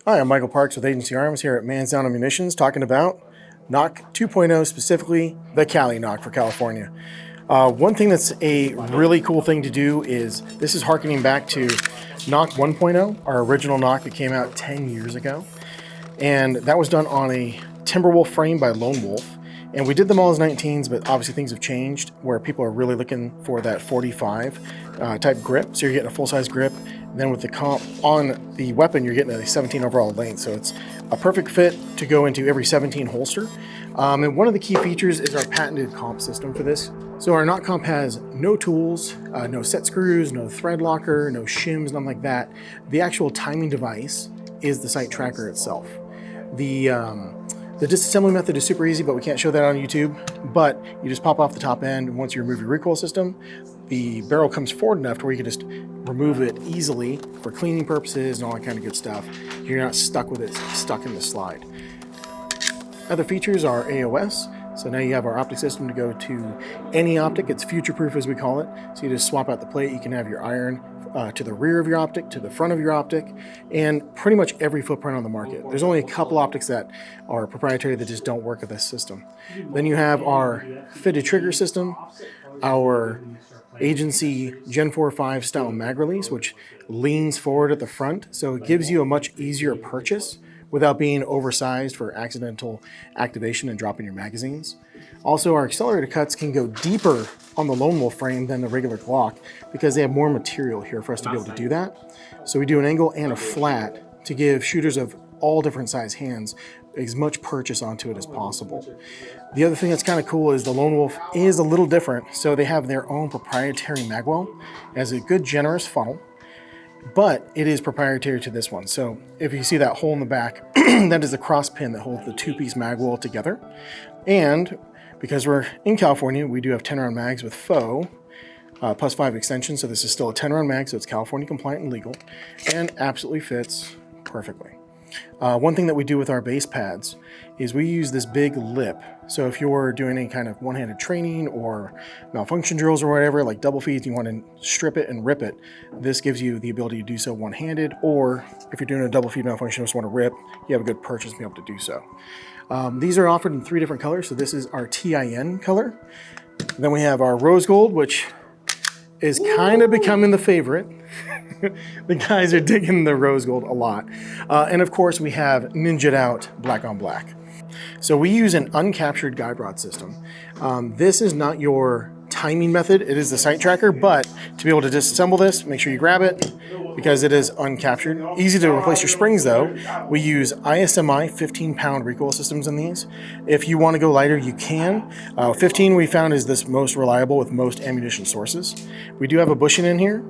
Hi, I'm Michael Parks with Agency Arms here at Manzano Munitions, talking about NOC 2.0, specifically the Cali NOC for California. One thing that's a really cool thing to do is, this is harkening back to NOC 1.0, our original NOC that came out 10 years ago. And that was done on a Timberwolf frame by Lone Wolf. And we did them all as 19s, but obviously things have changed where people are really looking for that 45 type grip. So you're getting a full-size grip. And then with the comp on the weapon, you're getting a 17 overall length. So it's a perfect fit to go into every 17 holster. And one of the key features is our patented comp system for this. So our NOC comp has no tools, no set screws, no thread locker, no shims, nothing like that. The actual timing device is the sight tracker itself. The disassembly method is super easy, but we can't show that on YouTube. But you just pop off the top end, and once you remove your recoil system, the barrel comes forward enough to where you can just remove it easily for cleaning purposes and all that kind of good stuff. You're not stuck with it, stuck in the slide. Other features are AOS. So now you have our optic system to go to any optic. It's future-proof, as we call it. So you just swap out the plate. You can have your iron to the rear of your optic, to the front of your optic, and pretty much every footprint on the market. There's only a couple optics that are proprietary that just don't work with this system. Then you have our fitted trigger system, our agency Gen 4.5 style mag release, which leans forward at the front. So it gives you a much easier purchase without being oversized for accidental activation and dropping your magazines. Also, our accelerator cuts can go deeper on the Lone Wolf frame than the regular Glock because they have more material here for us to be able to do that. So we do an angle and a flat to give shooters of all different size hands as much purchase onto it as possible. The other thing that's kind of cool is the Lone Wolf is a little different. So they have their own proprietary Magwell. It has a good generous funnel, but it is proprietary to this one. So if you see that hole in the back, that is a cross pin that holds the two-piece Magwell together. And because we're in California, we do have 10-round mags with faux, plus 5 extensions. So this is still a 10-round mag, so it's California compliant and legal, and absolutely fits perfectly. One thing that we do with our base pads is we use this big lip. So if you're doing any kind of one-handed training or malfunction drills or whatever, like double feeds, you want to strip it and rip it, this gives you the ability to do so one-handed, or if you're doing a double feed malfunction and just want to rip, you have a good purchase to be able to do so. These are offered in 3 different colors. So this is our TIN color. Then we have our rose gold, which is kind of becoming the favorite. The guys are digging the rose gold a lot. And of course we have ninja'd out black on black. So we use an uncaptured guide rod system. This is not your timing method. It is the sight tracker, but to be able to disassemble this, make sure you grab it because it is uncaptured. Easy to replace your springs though. We use ISMI 15-pound recoil systems in these. If you want to go lighter, you can. 15 we found is this most reliable with most ammunition sources. We do have a bushing in here.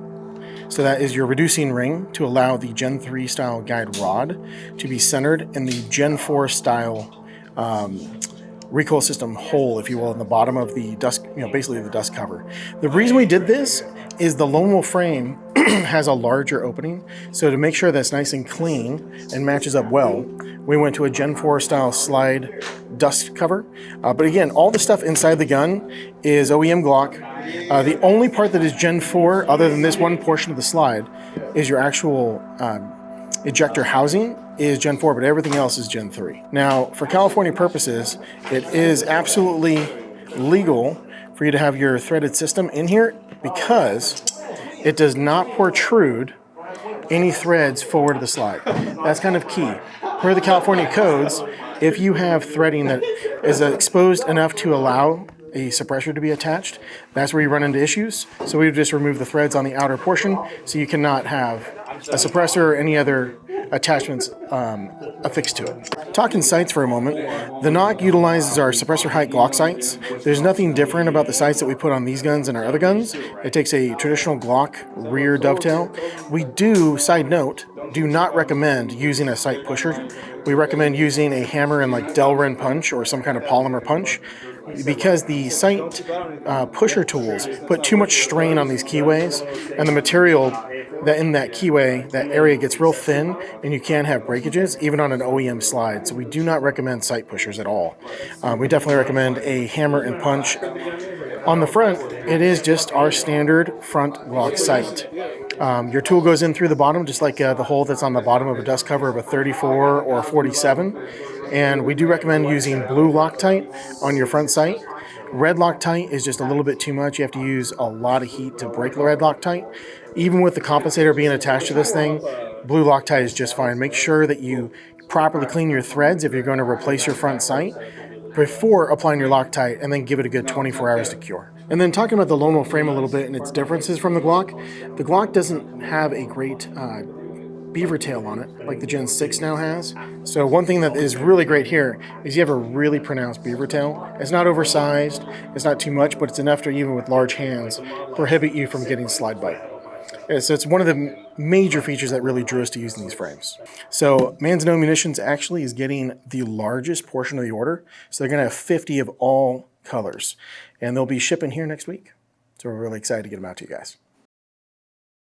So that is your reducing ring to allow the Gen 3 style guide rod to be centered in the Gen 4 style recoil system hole, if you will, in the bottom of the dust, basically the dust cover. The reason we did this is the Lone Wolf frame has a larger opening. So to make sure that's nice and clean and matches up well, we went to a Gen 4 style slide dust cover. But again, all the stuff inside the gun is OEM Glock. The only part that is Gen 4, other than this one portion of the slide, is your actual ejector housing is Gen 4, but everything else is Gen 3. Now, for California purposes, it is absolutely legal for you to have your threaded system in here because it does not protrude any threads forward of the slide. That's kind of key. Per the California codes, if you have threading that is exposed enough to allow a suppressor to be attached, that's where you run into issues. So we've just removed the threads on the outer portion so you cannot have a suppressor or any other attachments affixed to it. Talking sights for a moment, the NOC utilizes our suppressor height Glock sights. There's nothing different about the sights that we put on these guns and our other guns. It takes a traditional Glock rear dovetail. We do, side note, do not recommend using a sight pusher. We recommend using a hammer and like Delrin punch or some kind of polymer punch, because the sight pusher tools put too much strain on these keyways, and the material that in that keyway, that area gets real thin, and you can have breakages even on an OEM slide. So we do not recommend sight pushers at all. We definitely recommend a hammer and punch. On the front, it is just our standard front Glock sight. Your tool goes in through the bottom, just like the hole that's on the bottom of a dust cover of a 34 or 47. And we do recommend using blue Loctite on your front sight. Red Loctite is just a little bit too much. You have to use a lot of heat to break the red Loctite. Even with the compensator being attached to this thing, blue Loctite is just fine. Make sure that you properly clean your threads if you're going to replace your front sight before applying your Loctite, and then give it a good 24 hours to cure. And then talking about the Lone Wolf frame a little bit and its differences from the Glock doesn't have a great beaver tail on it like the Gen 6 now has. So one thing that is really great here is you have a really pronounced beaver tail. It's not oversized, it's not too much, but it's enough to, even with large hands, prohibit you from getting slide bite. So it's one of the major features that really drew us to using these frames. So Manzano Munitions actually is getting the largest portion of the order. So they're going to have 50 of all colors. And they'll be shipping here next week. So we're really excited to get them out to you guys.